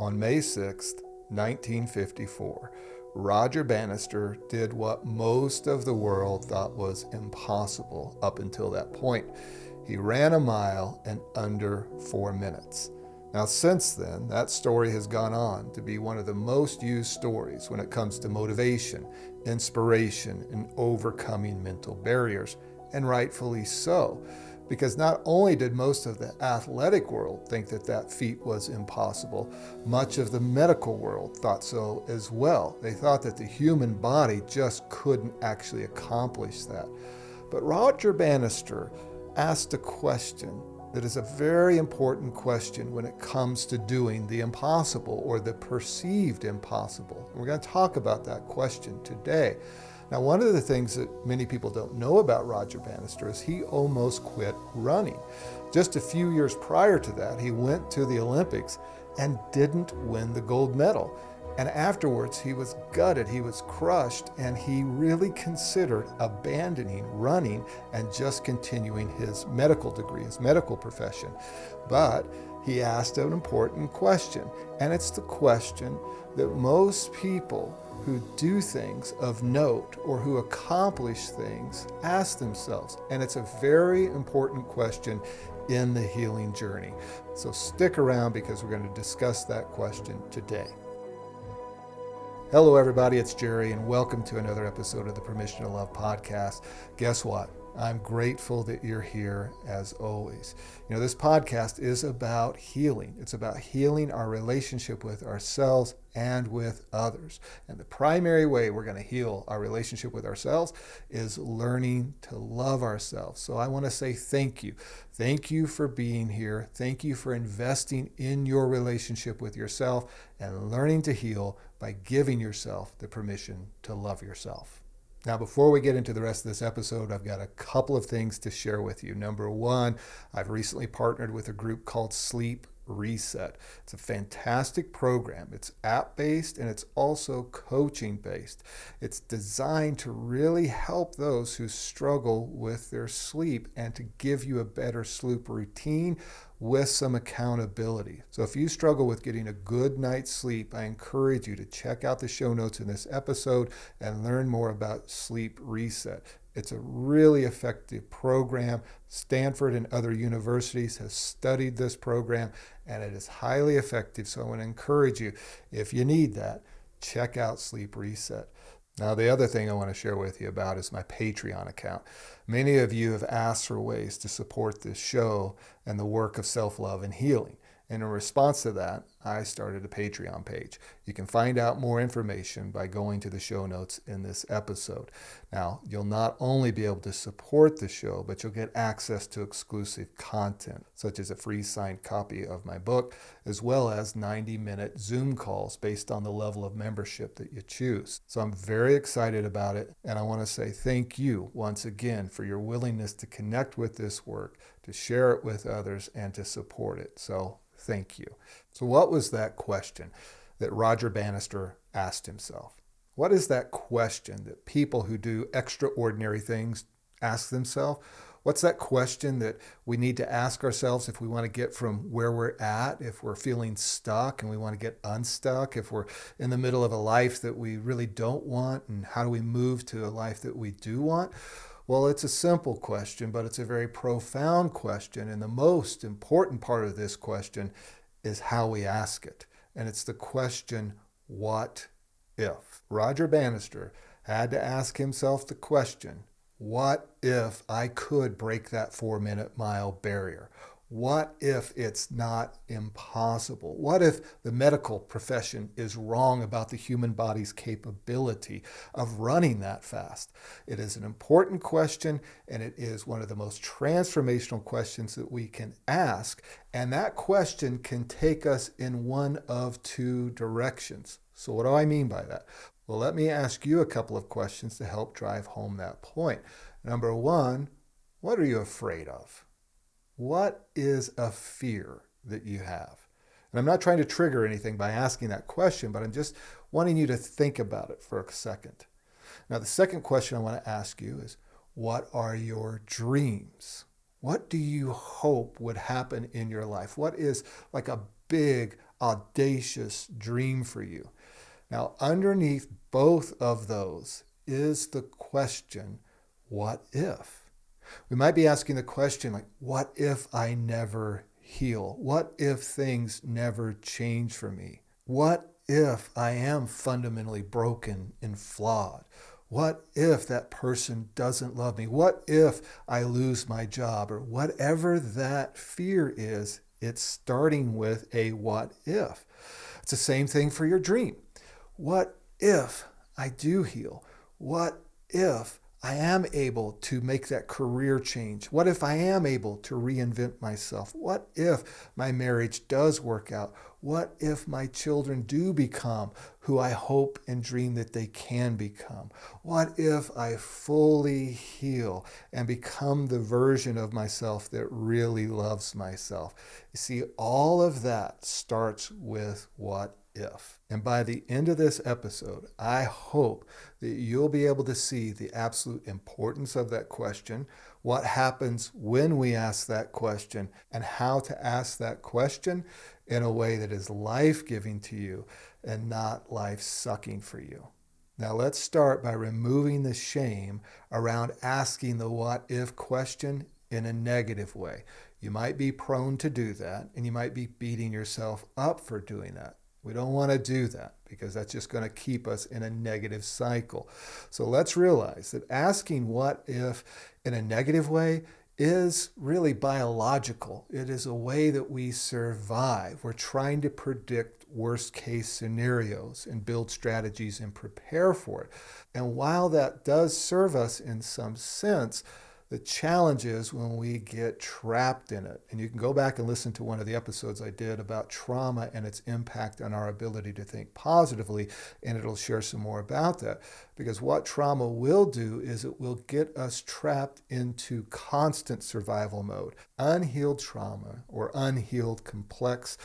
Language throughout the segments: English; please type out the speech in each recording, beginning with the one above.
On May 6th, 1954, Roger Bannister did what most of the world thought was impossible up until that point. He ran a mile in under 4 minutes. Now, since then, that story has gone on to be one of the most used stories when it comes to motivation, inspiration, and overcoming mental barriers, and rightfully so. Because not only did most of the athletic world think that that feat was impossible, much of the medical world thought so as well. They thought that the human body just couldn't actually accomplish that. But Roger Bannister asked a question that is a very important question when it comes to doing the impossible or the perceived impossible. We're going to talk about that question today. Now, one of the things that many people don't know about Roger Bannister is he almost quit running. Just a few years prior to that, he went to the Olympics and didn't win the gold medal. And afterwards, he was gutted, he was crushed, and he really considered abandoning running and just continuing his medical degree, his medical profession. But he asked an important question, and it's the question that most people who do things of note or who accomplish things ask themselves. And it's a very important question in the healing journey. So stick around because we're going to discuss that question today. Hello, everybody. It's Jerry, and welcome to another episode of the Permission to Love podcast. Guess what? I'm grateful that you're here as always. You know, this podcast is about healing. It's about healing our relationship with ourselves and with others. And the primary way we're going to heal our relationship with ourselves is learning to love ourselves. So I want to say thank you. Thank you for being here. Thank you for investing in your relationship with yourself and learning to heal by giving yourself the permission to love yourself. Now, before we get into the rest of this episode, I've got a couple of things to share with you. Number one, I've recently partnered with a group called Sleep Reset. It's a fantastic program. It's app-based and it's also coaching-based. It's designed to really help those who struggle with their sleep and to give you a better sleep routine with some accountability. So if you struggle with getting a good night's sleep, I encourage you to check out the show notes in this episode and learn more about Sleep Reset. It's a really effective program. Stanford and other universities have studied this program, and it is highly effective. So I want to encourage you, if you need that, check out Sleep Reset. Now, the other thing I want to share with you about is my Patreon account. Many of you have asked for ways to support this show and the work of self-love and healing. And in response to that, I started a Patreon page. You can find out more information by going to the show notes in this episode. Now, you'll not only be able to support the show, but you'll get access to exclusive content, such as a free signed copy of my book, as well as 90-minute Zoom calls based on the level of membership that you choose. So I'm very excited about it, and I want to say thank you once again for your willingness to connect with this work, to share it with others, and to support it. So thank you. So what was that question that Roger Bannister asked himself? What is that question that people who do extraordinary things ask themselves? What's that question that we need to ask ourselves if we want to get from where we're at, if we're feeling stuck and we want to get unstuck, if we're in the middle of a life that we really don't want, and how do we move to a life that we do want? Well, it's a simple question, but it's a very profound question. And the most important part of this question is how we ask it. And it's the question, what if? Roger Bannister had to ask himself the question, what if I could break that 4-minute mile barrier? What if it's not impossible? What if the medical profession is wrong about the human body's capability of running that fast? It is an important question, and it is one of the most transformational questions that we can ask. And that question can take us in one of two directions. So what do I mean by that? Well, let me ask you a couple of questions to help drive home that point. Number one, what are you afraid of? What is a fear that you have? And I'm not trying to trigger anything by asking that question, but I'm just wanting you to think about it for a second. Now, the second question I want to ask you is, what are your dreams? What do you hope would happen in your life? What is like a big audacious dream for you. Now, underneath both of those is the question, what if? We might be asking the question like, what if I never heal? What if things never change for me? What if I am fundamentally broken and flawed? What if that person doesn't love me? What if I lose my job? Or whatever that fear is, it's starting with a what if. It's the same thing for your dream. What if I do heal? What if I am able to make that career change? What if I am able to reinvent myself? What if my marriage does work out? What if my children do become who I hope and dream that they can become? What if I fully heal and become the version of myself that really loves myself? You see, all of that starts with what if. And by the end of this episode, I hope that you'll be able to see the absolute importance of that question, what happens when we ask that question, and how to ask that question in a way that is life-giving to you and not life-sucking for you. Now let's start by removing the shame around asking the what if question in a negative way. You might be prone to do that, and you might be beating yourself up for doing that. We don't want to do that because that's just going to keep us in a negative cycle. So let's realize that asking what if in a negative way is really biological. It is a way that we survive. We're trying to predict worst case scenarios and build strategies and prepare for it. And while that does serve us in some sense, the challenge is when we get trapped in it. And you can go back and listen to one of the episodes I did about trauma and its impact on our ability to think positively, and it'll share some more about that. Because what trauma will do is it will get us trapped into constant survival mode. Unhealed trauma or unhealed complex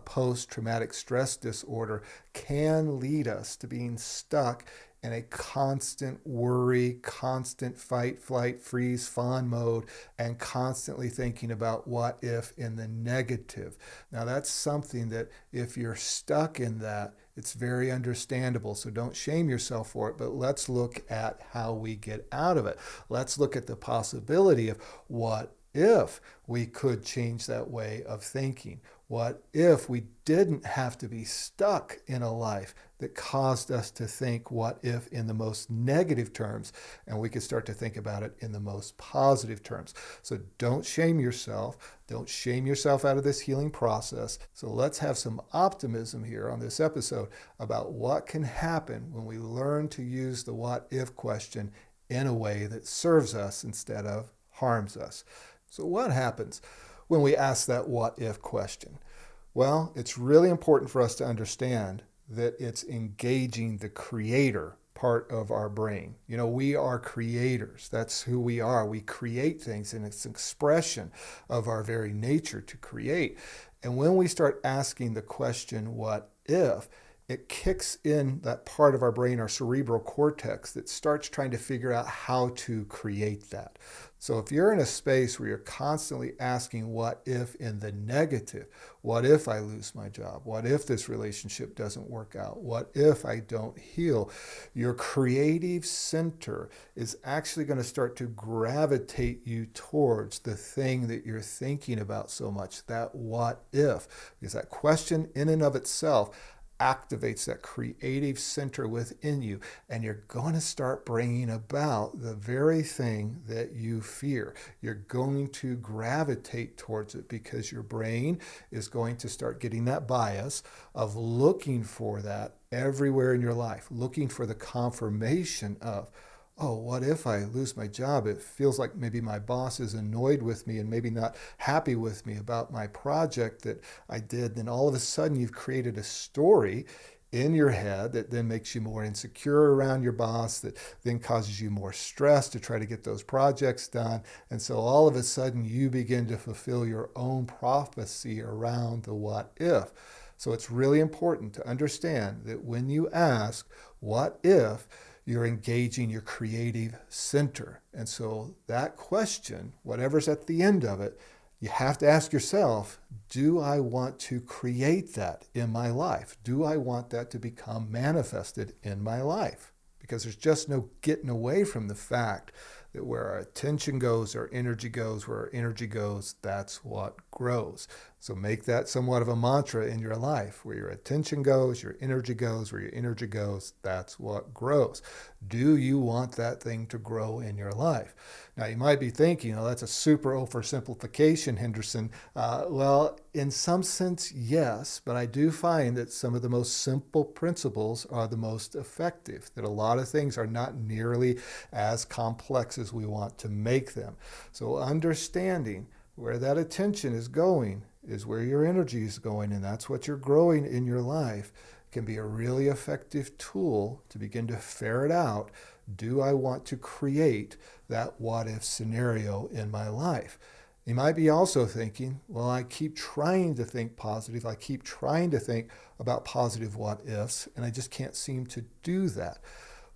post-traumatic stress disorder can lead us to being stuck in a constant worry, constant fight, flight, freeze, fawn mode, and constantly thinking about what if in the negative. Now that's something that if you're stuck in that, it's very understandable. So don't shame yourself for it, but let's look at how we get out of it. Let's look at the possibility of what if we could change that way of thinking. What if we didn't have to be stuck in a life that caused us to think what if in the most negative terms, and we could start to think about it in the most positive terms. So don't shame yourself. Don't shame yourself out of this healing process. So let's have some optimism here on this episode about what can happen when we learn to use the what if question in a way that serves us instead of harms us. So what happens when we ask that what if question? Well, it's really important for us to understand that it's engaging the creator part of our brain. You know, we are creators. That's who we are. We create things, and it's an expression of our very nature to create. And when we start asking the question, what if, it kicks in that part of our brain, our cerebral cortex, that starts trying to figure out how to create that. So if you're in a space where you're constantly asking what if in the negative, what if I lose my job? What if this relationship doesn't work out? What if I don't heal? Your creative center is actually going to start to gravitate you towards the thing that you're thinking about so much, that what if. Because that question in and of itself activates that creative center within you, and you're going to start bringing about the very thing that you fear. You're going to gravitate towards it because your brain is going to start getting that bias of looking for that everywhere in your life, looking for the confirmation of, oh, what if I lose my job? It feels like maybe my boss is annoyed with me and maybe not happy with me about my project that I did. Then all of a sudden you've created a story in your head that then makes you more insecure around your boss, that then causes you more stress to try to get those projects done. And so all of a sudden you begin to fulfill your own prophecy around the what if. So it's really important to understand that when you ask, what if, you're engaging your creative center. And so that question, whatever's at the end of it, You have to ask yourself, do I want to create that in my life? Do I want that to become manifested in my life? Because there's just no getting away from the fact that where our attention goes, our energy goes, where our energy goes, that's what grows. So make that somewhat of a mantra in your life. Where your attention goes, your energy goes, where your energy goes, that's what grows. Do you want that thing to grow in your life? Now, you might be thinking, oh, that's a super oversimplification, Henderson. Well, in some sense, yes, but I do find that some of the most simple principles are the most effective, that a lot of things are not nearly as complex as we want to make them. So understanding where that attention is going is where your energy is going, and that's what you're growing in your life, can be a really effective tool to begin to ferret out, do I want to create that what if scenario in my life? You might be also thinking, well, I keep trying to think positive. I keep trying to think about positive what ifs, and I just can't seem to do that.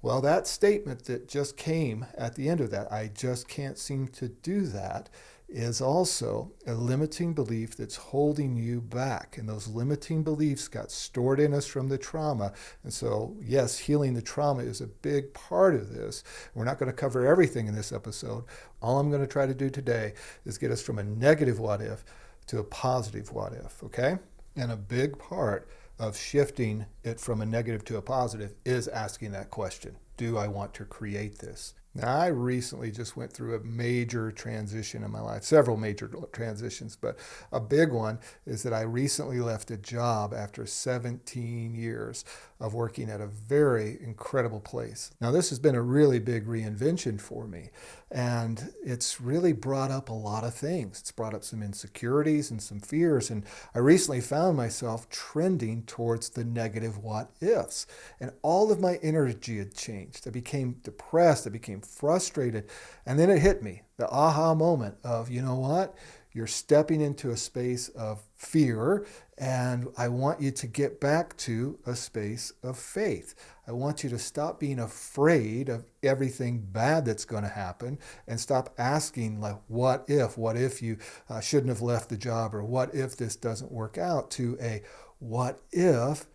Well, that statement that just came at the end of that, I just can't seem to do that, is also a limiting belief that's holding you back. And those limiting beliefs got stored in us from the trauma. And so, yes, healing the trauma is a big part of this. We're not going to cover everything in this episode. All I'm going to try to do today is get us from a negative what if to a positive what if, okay? And a big part of shifting it from a negative to a positive is asking that question. Do I want to create this? Now, I recently just went through a major transition in my life, several major transitions, but a big one is that I recently left a job after 17 years of working at a very incredible place. Now, this has been a really big reinvention for me, and it's really brought up a lot of things. It's brought up some insecurities and some fears, and I recently found myself trending towards the negative what ifs, and all of my energy had changed. I became depressed, I became frustrated, and then it hit me, the aha moment of, you know what? You're stepping into a space of fear, and I want you to get back to a space of faith. I want you to stop being afraid of everything bad that's going to happen and stop asking, like, what if you shouldn't have left the job, or what if this doesn't work out, to a what if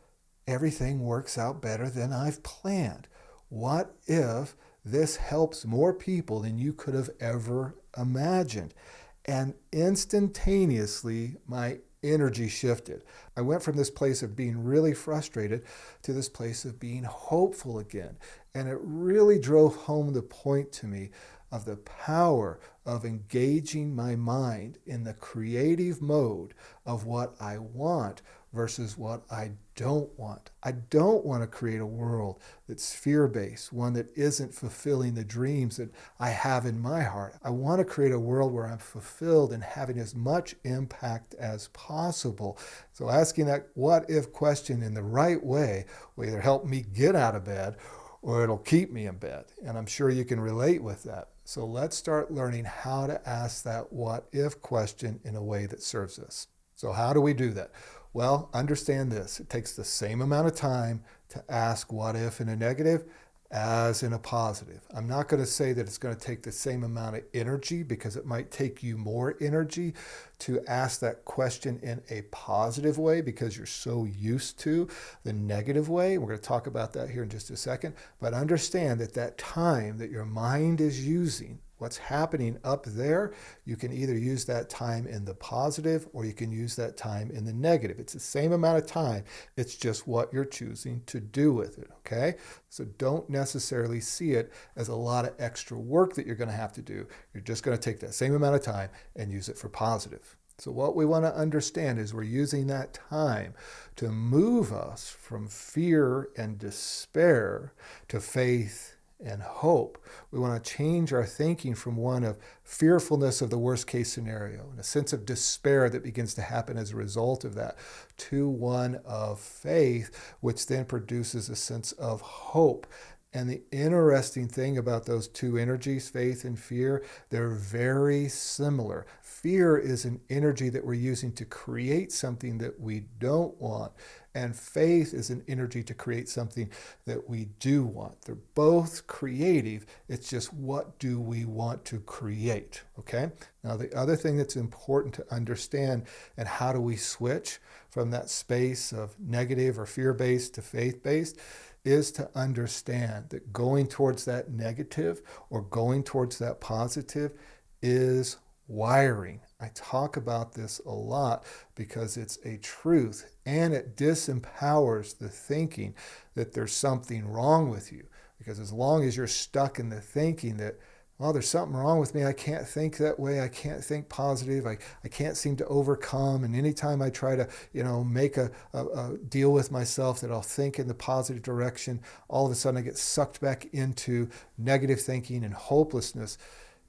everything works out better than I've planned? What if this helps more people than you could have ever imagined? And instantaneously, my energy shifted. I went from this place of being really frustrated to this place of being hopeful again. And it really drove home the point to me of the power of engaging my mind in the creative mode of what I want versus what I don't want. I don't want to create a world that's fear-based, one that isn't fulfilling the dreams that I have in my heart. I want to create a world where I'm fulfilled and having as much impact as possible. So asking that what if question in the right way will either help me get out of bed or it'll keep me in bed. And I'm sure you can relate with that. So let's start learning how to ask that what if question in a way that serves us. So how do we do that? Well, understand this. It takes the same amount of time to ask what if in a negative as in a positive. I'm not going to say that it's going to take the same amount of energy, because it might take you more energy to ask that question in a positive way because you're so used to the negative way. We're going to talk about that here in just a second. But understand that that time that your mind is using, what's happening up there, you can either use that time in the positive or you can use that time in the negative. It's the same amount of time. It's just what you're choosing to do with it, okay? So don't necessarily see it as a lot of extra work that you're going to have to do. You're just going to take that same amount of time and use it for positive. So what we want to understand is we're using that time to move us from fear and despair to faith and hope. We want to change our thinking from one of fearfulness of the worst case scenario and a sense of despair that begins to happen as a result of that to one of faith, which then produces a sense of hope. And the interesting thing about those two energies, faith and fear, they're very similar. Fear is an energy that we're using to create something that we don't want. And faith is an energy to create something that we do want. They're both creative. It's just what do we want to create, okay? Now, the other thing that's important to understand, and how do we switch from that space of negative or fear-based to faith-based, is to understand that going towards that negative or going towards that positive is wiring. I talk about this a lot because it's a truth, and it disempowers the thinking that there's something wrong with you. Because as long as you're stuck in the thinking that, well, there's something wrong with me, I can't think that way, I can't think positive, I can't seem to overcome, and anytime I try to make a deal with myself that I'll think in the positive direction, all of a sudden I get sucked back into negative thinking and hopelessness.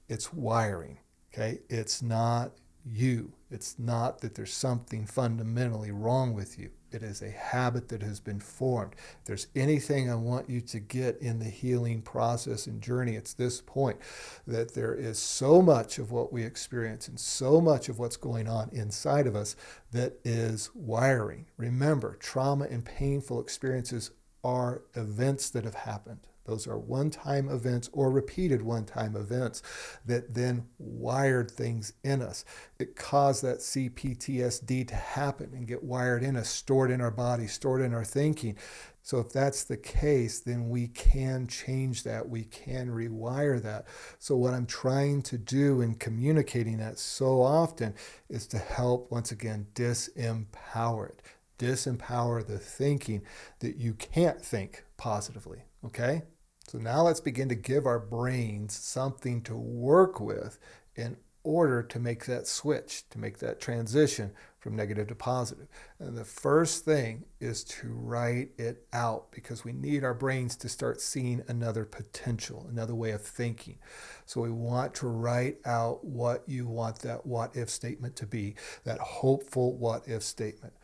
It's wiring. Okay, it's not you. It's not that there's something fundamentally wrong with you. It is a habit that has been formed. If there's anything I want you to get in the healing process and journey, it's this point, that there is so much of what we experience and so much of what's going on inside of us that is wiring. Remember, trauma and painful experiences are events that have happened. Those are one-time events or repeated one-time events that then wired things in us. It caused that CPTSD to happen and get wired in us, stored in our body, stored in our thinking. So if that's the case, then we can change that. We can rewire that. So what I'm trying to do in communicating that so often is to help, once again, disempower it. Disempower the thinking that you can't think positively, okay? So now let's begin to give our brains something to work with in order to make that switch, to make that transition from negative to positive. And the first thing is to write it out, because we need our brains to start seeing another potential, another way of thinking. So we want to write out what you want that what if statement to be, that hopeful what if statement.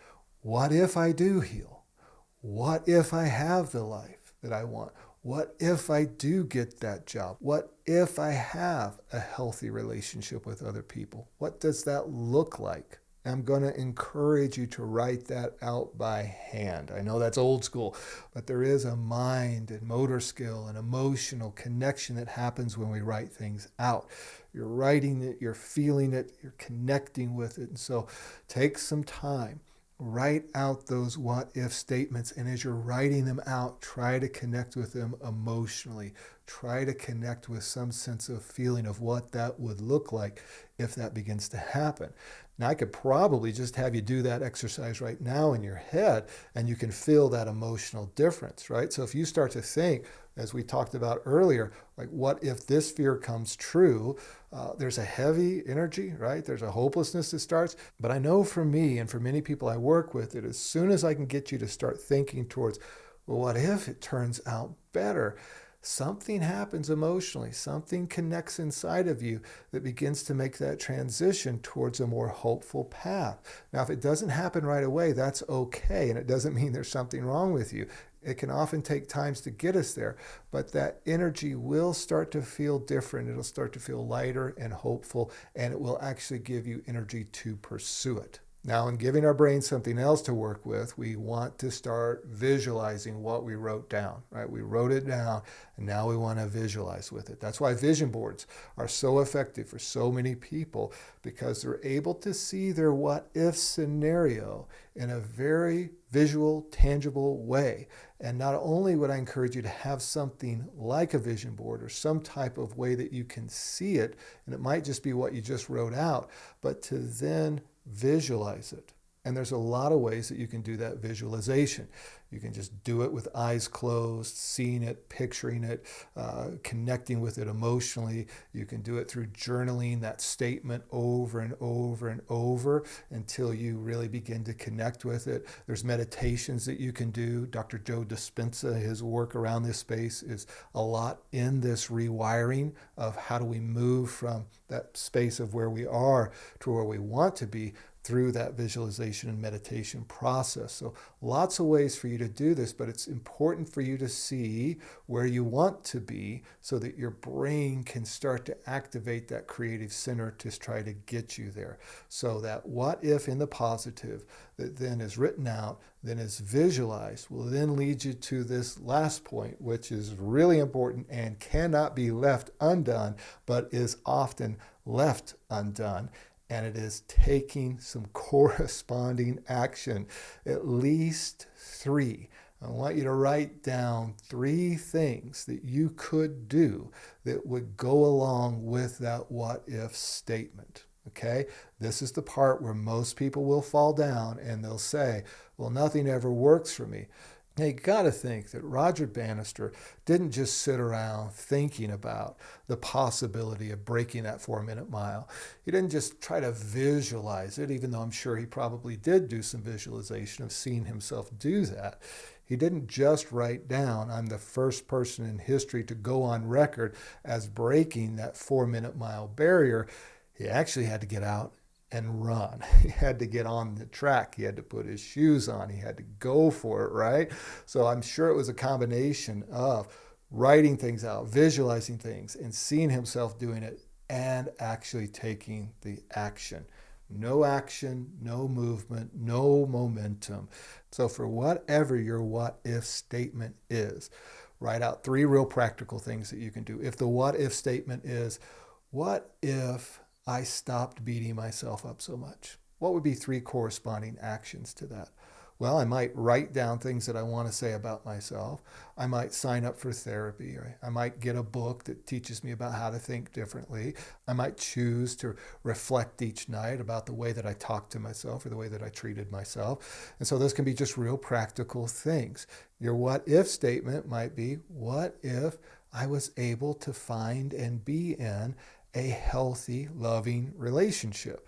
What if I do heal? What if I have the life that I want? What if I do get that job? What if I have a healthy relationship with other people? What does that look like? I'm going to encourage you to write that out by hand. I know that's old school, but there is a mind and motor skill and emotional connection that happens when we write things out. You're writing it, you're feeling it, you're connecting with it. And so take some time. Write out those what-if statements, and as you're writing them out, try to connect with them emotionally. Try to connect with some sense of feeling of what that would look like if that begins to happen. Now, I could probably just have you do that exercise right now in your head, and you can feel that emotional difference, right? So if you start to think, as we talked about earlier, like, what if this fear comes true? There's a heavy energy, right? There's a hopelessness that starts. But I know for me and for many people I work with, that as soon as I can get you to start thinking towards, well, what if it turns out better? Something happens emotionally. Something connects inside of you that begins to make that transition towards a more hopeful path. Now, if it doesn't happen right away, that's okay. And it doesn't mean there's something wrong with you. It can often take times to get us there, but that energy will start to feel different. It'll start to feel lighter and hopeful, and it will actually give you energy to pursue it. Now, in giving our brain something else to work with, we want to start visualizing what we wrote down, right? We wrote it down, and now we want to visualize with it. That's why vision boards are so effective for so many people, because they're able to see their what-if scenario in a very visual, tangible way. And not only would I encourage you to have something like a vision board or some type of way that you can see it, and it might just be what you just wrote out, but to then visualize it. And there's a lot of ways that you can do that visualization. You can just do it with eyes closed, seeing it, picturing it, connecting with it emotionally. You can do it through journaling that statement over and over and over until you really begin to connect with it. There's meditations that you can do. Dr. Joe Dispenza, his work around this space is a lot in this rewiring of how do we move from that space of where we are to where we want to be through that visualization and meditation process. So lots of ways for you to do this, but it's important for you to see where you want to be so that your brain can start to activate that creative center to try to get you there. So that what if in the positive that then is written out, then is visualized, will then lead you to this last point, which is really important and cannot be left undone, but is often left undone. And it is taking some corresponding action, at least 3. I want you to write down 3 things that you could do that would go along with that what if statement. Okay, this is the part where most people will fall down and they'll say, well, nothing ever works for me. Now, you got to think that Roger Bannister didn't just sit around thinking about the possibility of breaking that 4-minute mile. He didn't just try to visualize it, even though I'm sure he probably did do some visualization of seeing himself do that. He didn't just write down, I'm the first person in history to go on record as breaking that 4-minute mile barrier. He actually had to get out and run. He had to get on the track. He had to put his shoes on. He had to go for it, right? So I'm sure it was a combination of writing things out, visualizing things, and seeing himself doing it, and actually taking the action. No action, no movement, no momentum. So for whatever your what if statement is, write out 3 real practical things that you can do. If the what if statement is, what if I stopped beating myself up so much? What would be 3 corresponding actions to that? Well, I might write down things that I want to say about myself. I might sign up for therapy. Right? I might get a book that teaches me about how to think differently. I might choose to reflect each night about the way that I talked to myself or the way that I treated myself. And so those can be just real practical things. Your what if statement might be, what if I was able to find and be in a healthy, loving relationship?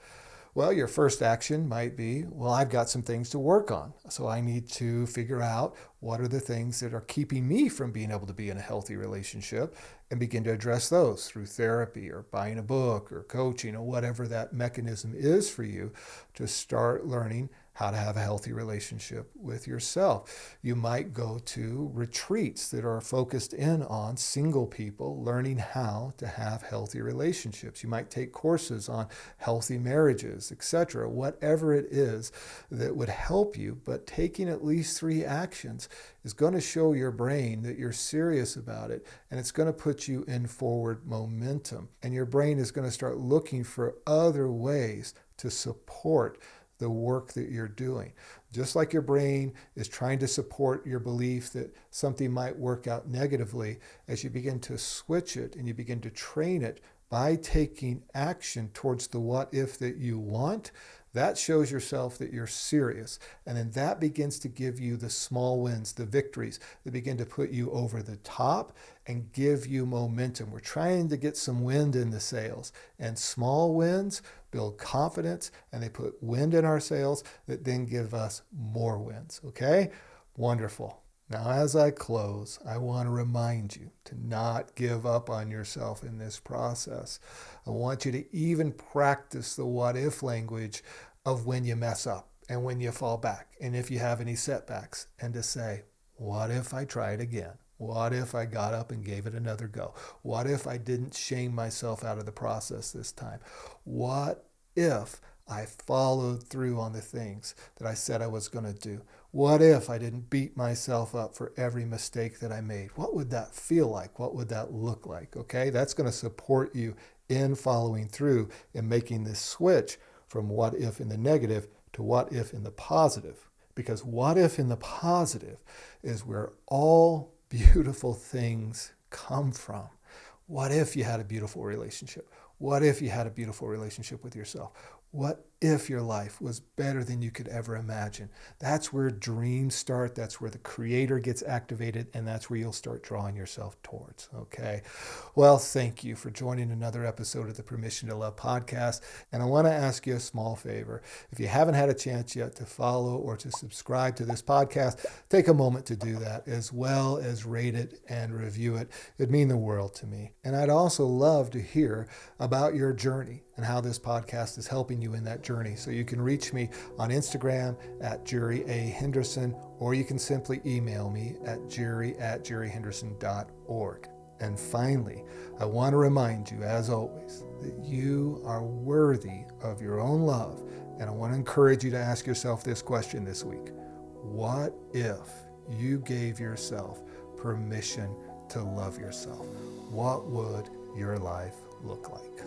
Well, your first action might be, well, I've got some things to work on. So I need to figure out what are the things that are keeping me from being able to be in a healthy relationship and begin to address those through therapy or buying a book or coaching or whatever that mechanism is for you to start learning how to have a healthy relationship with yourself. You might go to retreats that are focused in on single people learning how to have healthy relationships. You might take courses on healthy marriages, etc. Whatever it is that would help you, but taking at least 3 actions is going to show your brain that you're serious about it, and it's going to put you in forward momentum. And your brain is going to start looking for other ways to support the work that you're doing. Just like your brain is trying to support your belief that something might work out negatively, as you begin to switch it and you begin to train it by taking action towards the what if that you want, that shows yourself that you're serious. And then that begins to give you the small wins, the victories that begin to put you over the top and give you momentum. We're trying to get some wind in the sails, and small wins build confidence, and they put wind in our sails that then give us more wins. Okay? Wonderful. Now, as I close, I want to remind you to not give up on yourself in this process. I want you to even practice the what if language of when you mess up and when you fall back and if you have any setbacks, and to say, what if I tried again? What if I got up and gave it another go? What if I didn't shame myself out of the process this time? What if I followed through on the things that I said I was going to do? What if I didn't beat myself up for every mistake that I made? What would that feel like? What would that look like? Okay, that's going to support you in following through and making this switch from what if in the negative to what if in the positive. Because what if in the positive is where all beautiful things come from. What if you had a beautiful relationship? What if you had a beautiful relationship with yourself? What if your life was better than you could ever imagine? That's where dreams start. That's where the creator gets activated, and that's where you'll start drawing yourself towards. Okay. Well, thank you for joining another episode of the Permission to Love podcast. And I want to ask you a small favor. If you haven't had a chance yet to follow or to subscribe to this podcast, take a moment to do that, as well as rate it and review it. It'd mean the world to me. And I'd also love to hear about your journey and how this podcast is helping you in that journey. So you can reach me on Instagram at Jerry A. Henderson, or you can simply email me at jerry@jerryhenderson.org. And finally, I want to remind you, as always, that you are worthy of your own love. And I want to encourage you to ask yourself this question this week. What if you gave yourself permission to love yourself? What would your life look like?